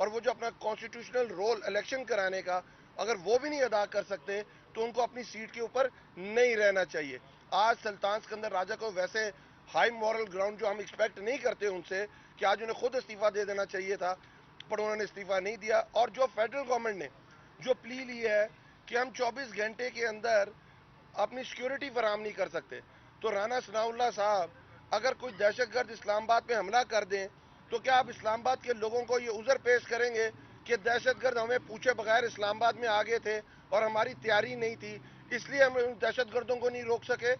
اور وہ جو اپنا کانسٹیٹیوشنل رول الیکشن کرانے کا اگر وہ بھی نہیں ادا کر سکتے تو ان کو اپنی سیٹ کے اوپر نہیں رہنا چاہیے. آج سلطان سکندر راجہ کو ویسے ہائی مورل گراؤنڈ جو ہم ایکسپیکٹ نہیں کرتے ان سے کہ آج انہیں خود استعفیٰ دے دینا چاہیے تھا, پر انہوں نے استعفیٰ نہیں دیا. اور جو فیڈرل گورنمنٹ نے جو پلی لی ہے کہ ہم 24 گھنٹے کے اندر اپنی سیکیورٹی فراہم نہیں کر سکتے, تو رانا ثناء اللہ صاحب اگر کوئی دہشت گرد اسلام آباد پہ حملہ کر دیں تو کیا آپ اسلام آباد کے لوگوں کو یہ عذر پیش کریں گے کہ دہشت گرد ہمیں پوچھے بغیر اسلام آباد میں آگے تھے اور ہماری تیاری نہیں تھی اس لیے ہم ان دہشت گردوں کو نہیں روک سکے؟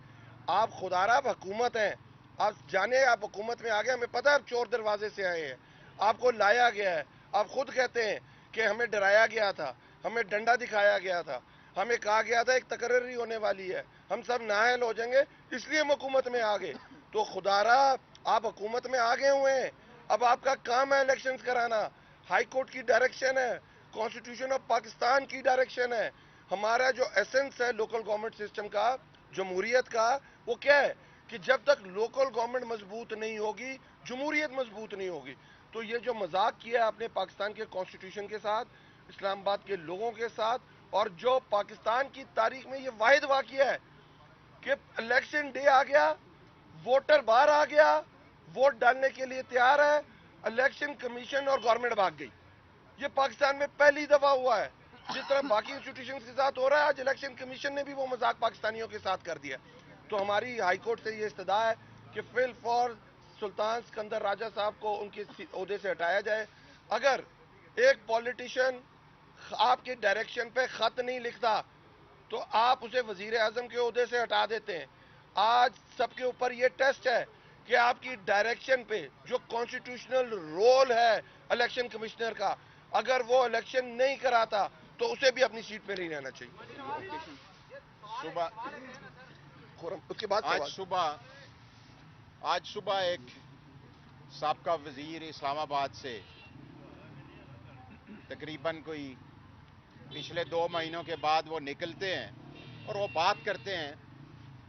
آپ خدارہ آپ حکومت ہیں, آپ جانے آپ حکومت میں آگے, ہمیں پتہ ہے آپ چور دروازے سے آئے ہیں, آپ کو لایا گیا ہے, آپ خود کہتے ہیں کہ ہمیں ڈرایا گیا تھا, ہمیں ڈنڈا دکھایا گیا تھا, ہمیں کہا گیا تھا ایک تقرری ہونے والی ہے, ہم سب نااہل ہو جائیں گے اس لیے ہم حکومت میں آگے. تو خدارہ آپ حکومت میں آگے ہوئے ہیں, اب آپ کا کام ہے الیکشنز کرانا, ہائی کورٹ کی ڈائریکشن ہے, کانسٹیٹیوشن آف پاکستان کی ڈائریکشن ہے. ہمارا جو ایسنس ہے لوکل گورنمنٹ سسٹم کا, جمہوریت کا, وہ کیا ہے کہ جب تک لوکل گورنمنٹ مضبوط نہیں ہوگی جمہوریت مضبوط نہیں ہوگی. تو یہ جو مذاق کیا ہے آپ نے پاکستان کے کانسٹیٹیوشن کے ساتھ, اسلام آباد کے لوگوں کے ساتھ, اور جو پاکستان کی تاریخ میں یہ واحد واقعہ ہے کہ الیکشن ڈے آ گیا, ووٹر باہر آ گیا, ووٹ ڈالنے کے لیے تیار ہے, الیکشن کمیشن اور گورنمنٹ بھاگ گئی. یہ پاکستان میں پہلی دفعہ ہوا ہے. جس طرح باقی انسٹیٹیوشنز کے ساتھ ہو رہا ہے, آج الیکشن کمیشن نے بھی وہ مذاق پاکستانیوں کے ساتھ کر دیا. تو ہماری ہائی کورٹ سے یہ استدعا ہے کہ فل فور سلطان سکندر راجہ صاحب کو ان کے عہدے سے ہٹایا جائے. اگر ایک پولیٹیشین آپ کے ڈائریکشن پہ خط نہیں لکھتا تو آپ اسے وزیر اعظم کے عہدے سے ہٹا دیتے ہیں. آج سب کے اوپر یہ ٹیسٹ ہے کہ آپ کی ڈائریکشن پہ جو کانسٹیٹیوشنل رول ہے الیکشن کمشنر کا, اگر وہ الیکشن نہیں کراتا تو اسے بھی اپنی سیٹ پہ نہیں رہنا چاہیے. صبح اس کے بعد آج صبح ایک سابقہ وزیر اسلام آباد سے تقریباً کوئی پچھلے 2 مہینوں کے بعد وہ نکلتے ہیں اور وہ بات کرتے ہیں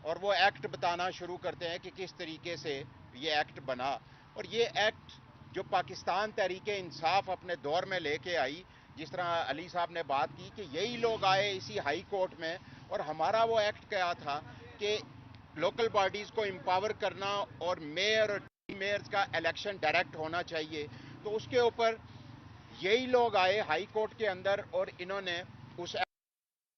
اور وہ ایکٹ بتانا شروع کرتے ہیں کہ کس طریقے سے یہ ایکٹ بنا. اور یہ ایکٹ جو پاکستان تحریک انصاف اپنے دور میں لے کے آئی, جس طرح علی صاحب نے بات کی کہ یہی لوگ آئے اسی ہائی کورٹ میں, اور ہمارا وہ ایکٹ کیا تھا کہ لوکل باڈیز کو امپاور کرنا اور میئر اور میئرز کا الیکشن ڈائریکٹ ہونا چاہیے. تو اس کے اوپر یہی لوگ آئے ہائی کورٹ کے اندر اور انہوں نے اس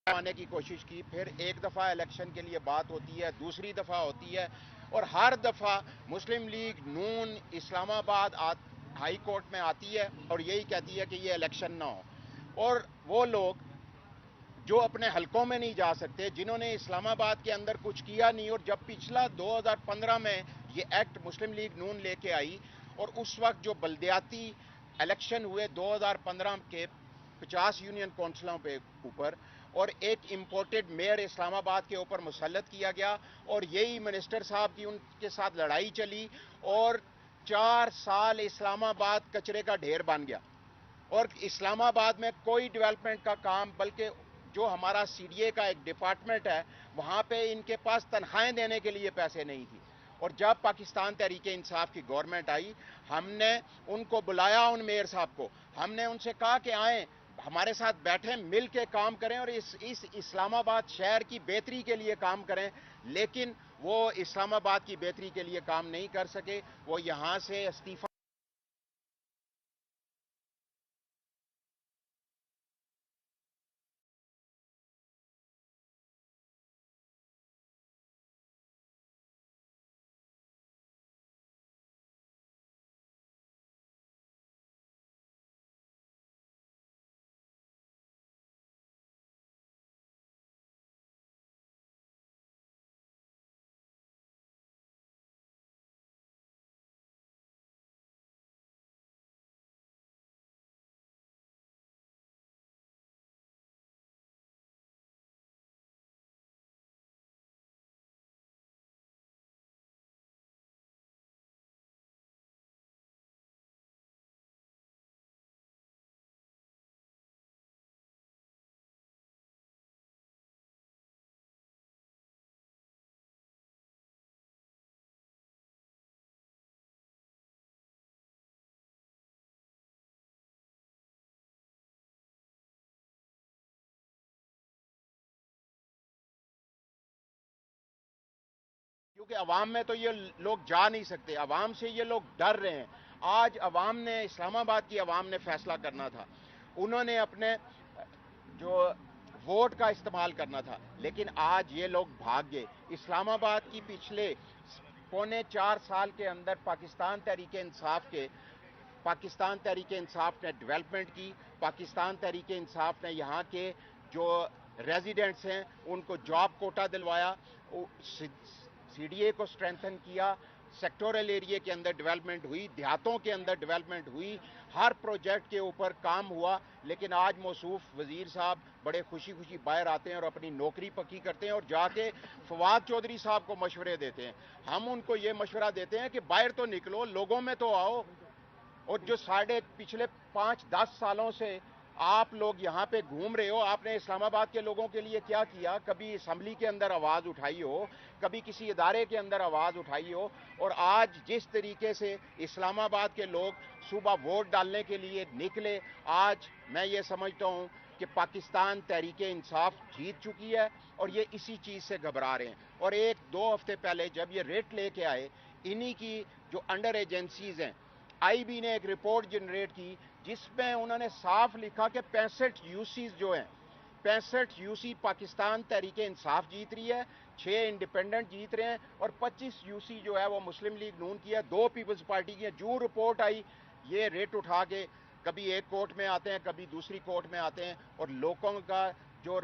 آنے کی کوشش کی. پھر ایک دفعہ الیکشن کے لیے بات ہوتی ہے, دوسری دفعہ ہوتی ہے, اور ہر دفعہ مسلم لیگ نون اسلام آباد ہائی کورٹ میں آتی ہے اور یہی کہتی ہے کہ یہ الیکشن نہ ہو. اور وہ لوگ جو اپنے حلقوں میں نہیں جا سکتے, جنہوں نے اسلام آباد کے اندر کچھ کیا نہیں, اور جب پچھلا 2015 میں یہ ایکٹ مسلم لیگ نون لے کے آئی اور اس وقت جو بلدیاتی الیکشن ہوئے 2015 کے 50 یونین کونسلوں پہ اوپر, اور ایک امپورٹڈ میئر اسلام آباد کے اوپر مسلط کیا گیا, اور یہی منسٹر صاحب کی ان کے ساتھ لڑائی چلی اور 4 سال اسلام آباد کچرے کا ڈھیر بن گیا, اور اسلام آباد میں کوئی ڈیولپمنٹ کا کام, بلکہ جو ہمارا سی ڈی اے کا ایک ڈپارٹمنٹ ہے وہاں پہ ان کے پاس تنخواہیں دینے کے لیے پیسے نہیں تھی. اور جب پاکستان تحریک انصاف کی گورنمنٹ آئی, ہم نے ان کو بلایا, ان میئر صاحب کو ہم نے ان سے کہا کہ آئیں ہمارے ساتھ بیٹھیں, مل کے کام کریں اور اس اسلام آباد شہر کی بہتری کے لیے کام کریں. لیکن وہ اسلام آباد کی بہتری کے لیے کام نہیں کر سکے, وہ یہاں سے استعفیٰ کیونکہ عوام میں تو یہ لوگ جا نہیں سکتے, عوام سے یہ لوگ ڈر رہے ہیں. آج عوام نے, اسلام آباد کی عوام نے فیصلہ کرنا تھا, انہوں نے اپنے جو ووٹ کا استعمال کرنا تھا, لیکن آج یہ لوگ بھاگ گئے. اسلام آباد کی پچھلے 3.25 سال کے اندر پاکستان تحریک انصاف نے ڈیولپمنٹ کی. پاکستان تحریک انصاف نے یہاں کے جو ریزیڈنٹس ہیں ان کو جاب کوٹا دلوایا, سی ڈی اے کو اسٹرینتھن کیا, سیکٹورل ایریے کے اندر ڈیولپمنٹ ہوئی, دیہاتوں کے اندر ڈیولپمنٹ ہوئی, ہر پروجیکٹ کے اوپر کام ہوا. لیکن آج موصوف وزیر صاحب بڑے خوشی خوشی باہر آتے ہیں اور اپنی نوکری پکی کرتے ہیں اور جا کے فواد چودھری صاحب کو مشورے دیتے ہیں. ہم ان کو یہ مشورہ دیتے ہیں کہ باہر تو نکلو, لوگوں میں تو آؤ. اور جو پچھلے 5-10 سالوں سے آپ لوگ یہاں پہ گھوم رہے ہو, آپ نے اسلام آباد کے لوگوں کے لیے کیا کیا؟ کبھی اسمبلی کے اندر آواز اٹھائی ہو, کبھی کسی ادارے کے اندر آواز اٹھائی ہو؟ اور آج جس طریقے سے اسلام آباد کے لوگ صبح ووٹ ڈالنے کے لیے نکلے, آج میں یہ سمجھتا ہوں کہ پاکستان تحریک انصاف جیت چکی ہے اور یہ اسی چیز سے گھبرا رہے ہیں. اور 1-2 ہفتے پہلے جب یہ ریٹ لے کے آئے, انہی کی جو انڈر ایجنسیز ہیں, آئی بی نے ایک رپورٹ جنریٹ کی جس میں انہوں نے صاف لکھا کہ 65 یو سیز جو ہیں, 65 یو سی پاکستان تحریک انصاف جیت رہی ہے, 6 انڈیپینڈنٹ جیت رہے ہیں, اور 25 یو سی جو ہے وہ مسلم لیگ نون کی ہے, 2 پیپلز پارٹی کی ہے. جو رپورٹ آئی, یہ ریٹ اٹھا کے کبھی ایک کورٹ میں آتے ہیں, کبھی دوسری کورٹ میں آتے ہیں, اور لوگوں کا جو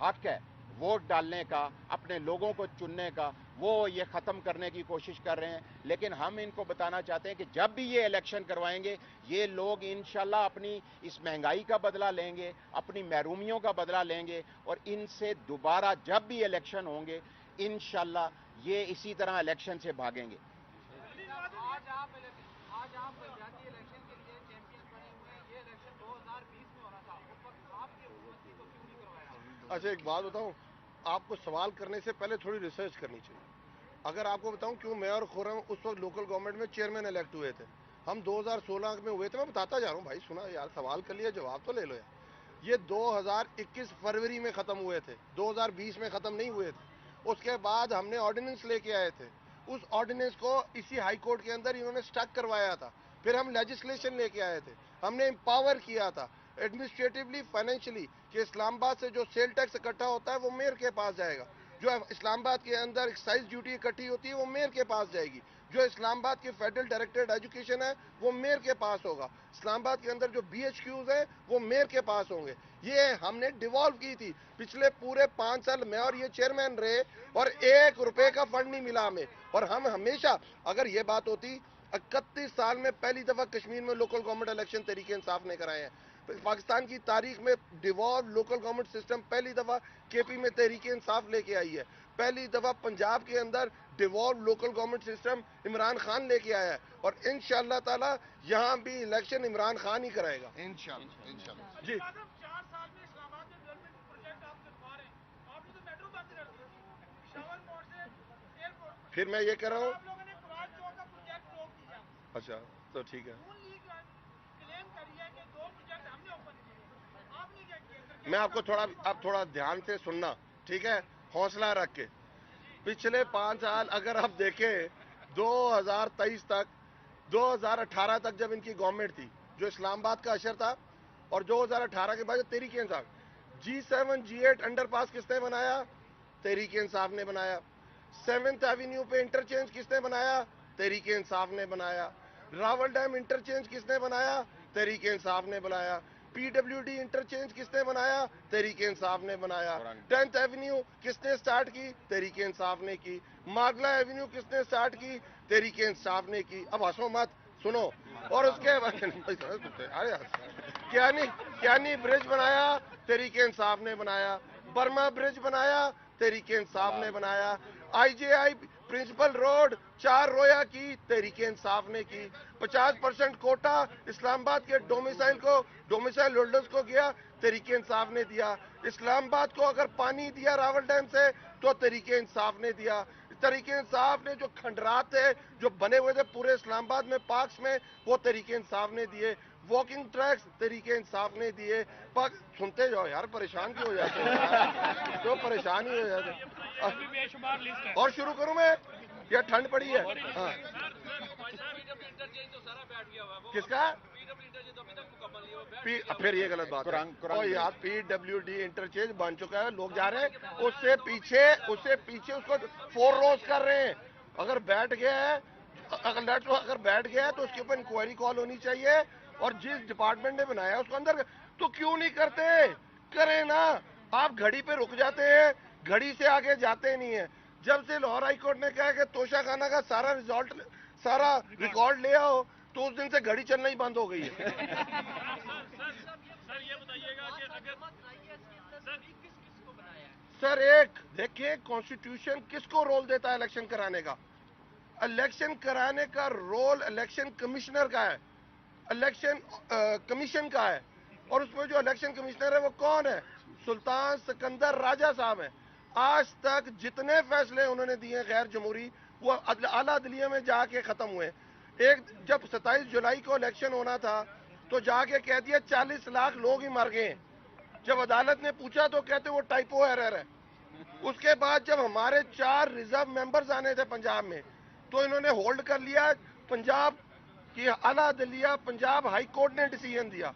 حق ہے ووٹ ڈالنے کا, اپنے لوگوں کو چننے کا, وہ یہ ختم کرنے کی کوشش کر رہے ہیں. لیکن ہم ان کو بتانا چاہتے ہیں کہ جب بھی یہ الیکشن کروائیں گے, یہ لوگ انشاءاللہ اپنی اس مہنگائی کا بدلہ لیں گے, اپنی محرومیوں کا بدلہ لیں گے, اور ان سے دوبارہ جب بھی الیکشن ہوں گے انشاءاللہ یہ اسی طرح الیکشن سے بھاگیں گے. آج آپ بلدیاتی الیکشن کے لیے چیمپئن بنے ہوئے ہیں. یہ الیکشن 2020 میں ہونا تھا, اس وقت آپ کی حکومت تھی تو کیوں نہیں کروایا؟ اچھا ایک بات بتاؤں, آپ کو سوال کرنے سے پہلے تھوڑی ریسرچ کرنی چاہیے. اگر آپ کو بتاؤں کیوں میں اور خرم اس وقت لوکل گورنمنٹ میں چیئرمین الیکٹ ہوئے تھے, ہم 2016 میں ہوئے تھے. میں بتاتا جا رہا ہوں بھائی, سنا یار, سوال کر لیا, جواب تو لے لو یار. یہ 2021 فروری میں ختم ہوئے تھے, 2020 میں ختم نہیں ہوئے تھے. اس کے بعد ہم نے آرڈیننس لے کے آئے تھے, اس آرڈیننس کو اسی ہائی کورٹ کے اندر انہوں نے سٹک کروایا تھا. پھر ہم لیجسلیشن لے کے آئے تھے, ہم نے امپاور کیا تھا ایڈمنسٹریٹولی, فائنینشلی, کہ اسلام آباد سے جو سیل ٹیکس اکٹھا ہوتا ہے وہ میئر کے پاس جائے گا, جو اسلام آباد کے اندر ایکسائز ڈیوٹی اکٹھی ہوتی ہے وہ میئر کے پاس جائے گی, جو اسلام آباد کی فیڈرل ڈائریکٹریٹ ایجوکیشن ہے وہ میئر کے پاس ہوگا, اسلام آباد کے اندر جو بی ایچ کیوز ہیں وہ میئر کے پاس ہوں گے. یہ ہم نے ڈیوالو کی تھی. پچھلے پورے 5 سال میں اور یہ چیئرمین رہے اور 1 روپے کا فنڈ نہیں ملا ہمیں. اور ہم ہمیشہ, اگر یہ بات ہوتی, 31 سال میں پہلی دفعہ کشمیر میں local government election Tehreek Insaf نے کرائے ہیں. پاکستان کی تاریخ میں ڈیوالو لوکل گورنمنٹ سسٹم پہلی دفعہ کے پی میں تحریک انصاف لے کے آئی ہے. پہلی دفعہ پنجاب کے اندر devolve local government system Imran Khan لے کے آیا ہے, اور انشاءاللہ تعالی یہاں بھی الیکشن عمران خان ہی کرائے گا انشاءاللہ. جی 4 سال میں اسلام آباد میں ڈیولپمنٹ پروجیکٹ آپ کروا رہے ہیں, آپ نے تو میٹرو بند کر دی, پشاور پورٹ سے ایئرپورٹ. پھر میں یہ کہہ رہا ہوں, آپ لوگوں نے پراج چوک کا پروجیکٹ روک دیا. اچھا تو ٹھیک ہے, نون لیگ کلیم کری ہے کہ 2 پروجیکٹ ہم نے اوپن کیے, آپ نے کیا کیا؟ میں آپ کو تھوڑا دھیان سے سننا, ٹھیک ہے, حوصلہ رکھ کے. پچھلے 5 سال اگر آپ دیکھیں, 2023 تک, 2018 تک جب ان کی گورنمنٹ تھی, جو اسلام آباد کا اشر تھا, اور 2018 کے بعد Tehreek Insaf, G7 G8 under پاس کس نے بنایا؟ تحریک انصاف نے بنایا. 7th ایوینیو پہ انٹرچینج کس نے بنایا؟ تحریک انصاف نے بنایا. راول ڈیم انٹرچینج کس نے بنایا؟ تحریک انصاف نے بنایا. پی ڈبلیو ڈی انٹرچینج کس نے بنایا؟ تحریک انصاف نے بنایا. 10th ایوینیو کس نے سٹارٹ کی؟ تحریک انصاف نے کی. ماگلا ایوینیو کس نے سٹارٹ کی؟ تحریک انصاف نے کی. اب ہنسو مت, سنو. اور اس کے بعد کیانی برج بنایا؟ تحریک انصاف نے بنایا. برما برج بنایا؟ تحریک انصاف نے بنایا. آئی جے آئی پرنسپل روڈ 4 رویا کی؟ تحریک انصاف نے کی. 50% کوٹا اسلام آباد کے ڈومیسائل ہولڈرز کو گیا, تحریک انصاف نے دیا. اسلام آباد کو اگر پانی دیا راول ڈیم سے تو تحریک انصاف نے دیا. تحریک انصاف نے جو کھنڈرات تھے جو بنے ہوئے تھے پورے اسلام آباد میں پارکس میں, وہ تحریک انصاف نے دیے. واکنگ ٹریکس تحریک انصاف نے دیے. سنتے جاؤ یار, پریشان کیوں ہو جاتے ہیں, تو پریشان ہی ہو جاتے ہیں. اور شروع کروں میں یا ٹھنڈ پڑی ہے؟ ہاں, کس کا؟ پھر یہ غلط بات ہے. اور یار پی ڈبلیو ڈی انٹرچینج بن چکا ہے, لوگ جا رہے ہیں اس سے پیچھے اس کو 4 روز کر رہے ہیں. اگر بیٹھ گیا ہے, اگر بیٹھ گیا ہے تو اس کے اوپر انکوائری کال ہونی چاہیے, اور جس ڈپارٹمنٹ نے بنایا اس کو اندر. تو کیوں نہیں کرتے؟ کریں نا. آپ گھڑی پہ رک جاتے ہیں, گھڑی سے آگے جاتے نہیں ہیں. جب سے لاہور ہائی کورٹ نے کہا کہ توشہ خانہ کا سارا ریکارڈ لے آؤ, تو اس دن سے گھڑی چلنا ہی بند ہو گئی ہے. سر یہ بتائیے گا کہ اگر کس کو بنایا ہے؟ سر ایک دیکھیں, کانسٹیٹیوشن کس کو رول دیتا ہے الیکشن کرانے کا؟ الیکشن کرانے کا رول الیکشن کمشنر کا ہے, الیکشن کمیشن کا ہے. اور اس میں جو الیکشن کمشنر ہے وہ کون ہے؟ سلطان سکندر راجہ صاحب ہیں. آج تک جتنے فیصلے انہوں نے دیے غیر جمہوری, وہ اعلیٰ عدلیہ میں جا کے ختم ہوئے. جب 27 جولائی کو الیکشن ہونا تھا تو جا کے کہہ دیا 40 لاکھ لوگ ہی مر گئے. جب عدالت نے پوچھا تو کہتے وہ ٹائپو ایرر ہے. اس کے بعد جب ہمارے 4 ریزرو ممبرز آنے تھے پنجاب میں, تو انہوں نے ہولڈ کر لیا. پنجاب کی اعلیٰ عدلیہ, پنجاب ہائی کورٹ نے ڈیسیژن دیا.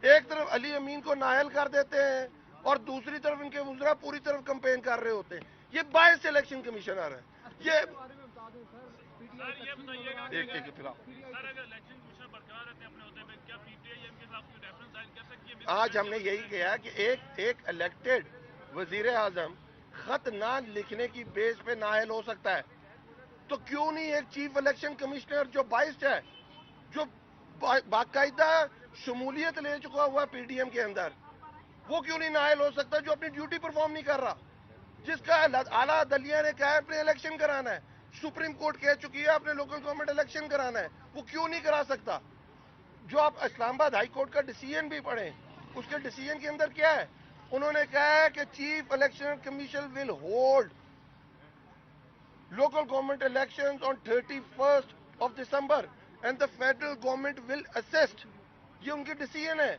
ایک طرف علی امین کو نااہل کر دیتے ہیں, اور دوسری طرف ان کے وزراء پوری طرف کمپین کر رہے ہوتے ہیں. یہ باعث الیکشن کمیشنر ہے. یہ آج ہم نے یہی کہا کہ ایک الیکٹڈ وزیر اعظم خط نہ لکھنے کی بیس پہ نااہل ہو سکتا ہے, تو کیوں نہیں ایک چیف الیکشن کمشنر جو بائسڈ ہے, جو باقاعدہ شمولیت لے چکا ہوا پی ڈی ایم کے اندر, وہ کیوں نہیں نااہل ہو سکتا جو اپنی ڈیوٹی پرفارم نہیں کر رہا؟ جس کا اعلیٰ عدلیہ نے کہا ہے اپنے الیکشن کرانا ہے, سپریم کورٹ کہہ چکی ہے اپنے لوکل گورنمنٹ الیکشن کرانا ہے, وہ کیوں نہیں کرا سکتا؟ جو آپ اسلام آباد ہائی کورٹ کا ڈیسیژن بھی پڑھیں, اس کے ڈیسیژن کے اندر کیا ہے؟ انہوں نے کہا ہے کہ chief election commission will hold local government elections on 31st of December and the federal government will assist. یہ ان کی ڈیسیژن ہے.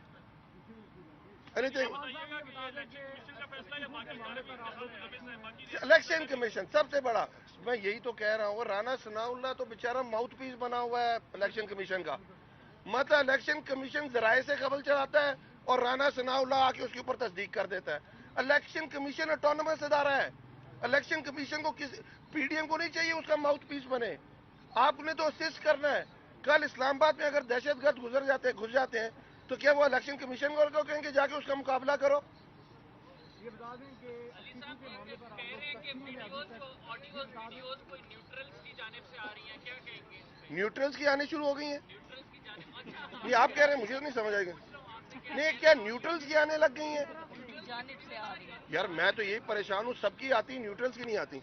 الیکشن کمیشن سب سے بڑا, میں یہی تو کہہ رہا ہوں. رانا ثناء اللہ تو بیچارہ ماؤتھ پیس بنا ہوا ہے الیکشن کمیشن کا. مطلب الیکشن کمیشن ذرائع سے خبر چلاتا ہے, اور رانا ثناء اللہ آ کے اس کے اوپر تصدیق کر دیتا ہے. الیکشن کمیشن اٹانومس ادارہ ہے. الیکشن کمیشن کو پی ڈی ایم کو نہیں چاہیے اس کا ماؤتھ پیس بنے. آپ نے تو اسسٹ کرنا ہے. کل اسلام آباد میں اگر دہشت گرد گھس جاتے ہیں, تو کیا وہ الیکشن کمیشن کو کہیں کہ جا کے اس کا مقابلہ کرو؟ یہ بتا دیں کہ کہہ رہے ہیں کہ ویڈیوز کوئی نیوٹرلز کی جانب سے آ رہی ہیں, کیا کہیں گے؟ نیوٹرلز کی آنی شروع ہو گئی ہیں. نیوٹرلز کی جانب, اچھا یہ آپ کہہ رہے ہیں, مجھے تو نہیں سمجھ آئے گا. نہیں, کیا نیوٹرلز کی آنے لگ گئی ہیں؟ جانب سے آ رہی ہے. یار میں تو یہی پریشان ہوں, سب کی آتی, نیوٹرلز کی نہیں آتی.